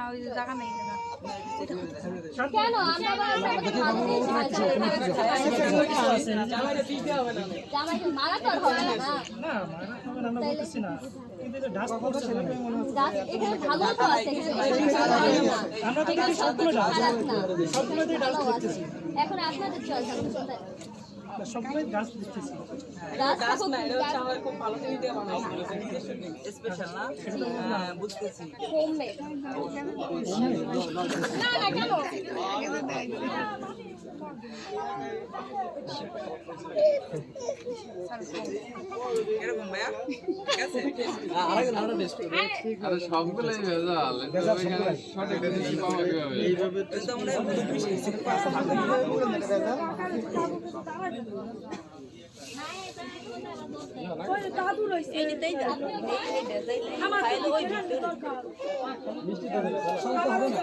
ওই জায়গা নেই না কেন আমরা জামাইকে মারা তো আর হবে না না মারা হবে না আমরা বলতেছি না কিন্তু এটা ডাস্ট করছে গাছ এখানে ভালো তো আছে আমরা তো কিন্তু সবগুলোতেই ডাস্ট করতেছি এখন আপনাদের চয়েস সবগুলোই ডাস্ট দিতেছি গাছ না এটা হচ্ছে আমার খুব ভালো জিনিস দিয়ে বানানো স্পেশাল না বুঝতেছি হোমমেড না না কেন এরকম ভাইয়া ঠিক আছে আরে সবগুলোই ভেজাল সঠিক জিনিস পাওয়া যাবে এইভাবে তো আমরা দুধ মিশিয়েছি ওই দাদু রইছে এই যেতেই যা আমার তো ওই মিষ্টি দেবে শান্ত হবে না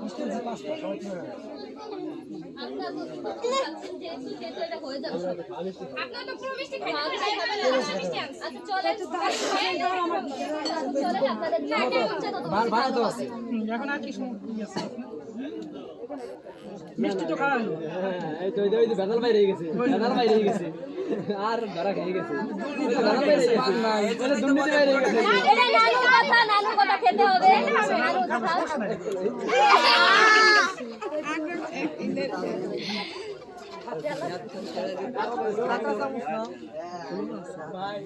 মিষ্টি যে পাঁচটা সবাই কি হবে আপনারা তো চাচ্ছেন যে এটা হয়ে যাবে আপনারা তো পুরো মিষ্টি খাইতে আচ্ছা চলে চলে আপনাদের যা হচ্ছে তত ভালো আছে এখন আর কি আছে মিষ্টি তো খাওয়া হলো এই তো ওই বেদাল বাইরে গেছে বেদাল বাইরে গেছে আর ধরা খেয়ে গেছে বেদাল বাইরে গেছে মানে দুর্নীতি বাইরে গেছে এটা নানু কথা খেতে হবে নানু কথা ভাই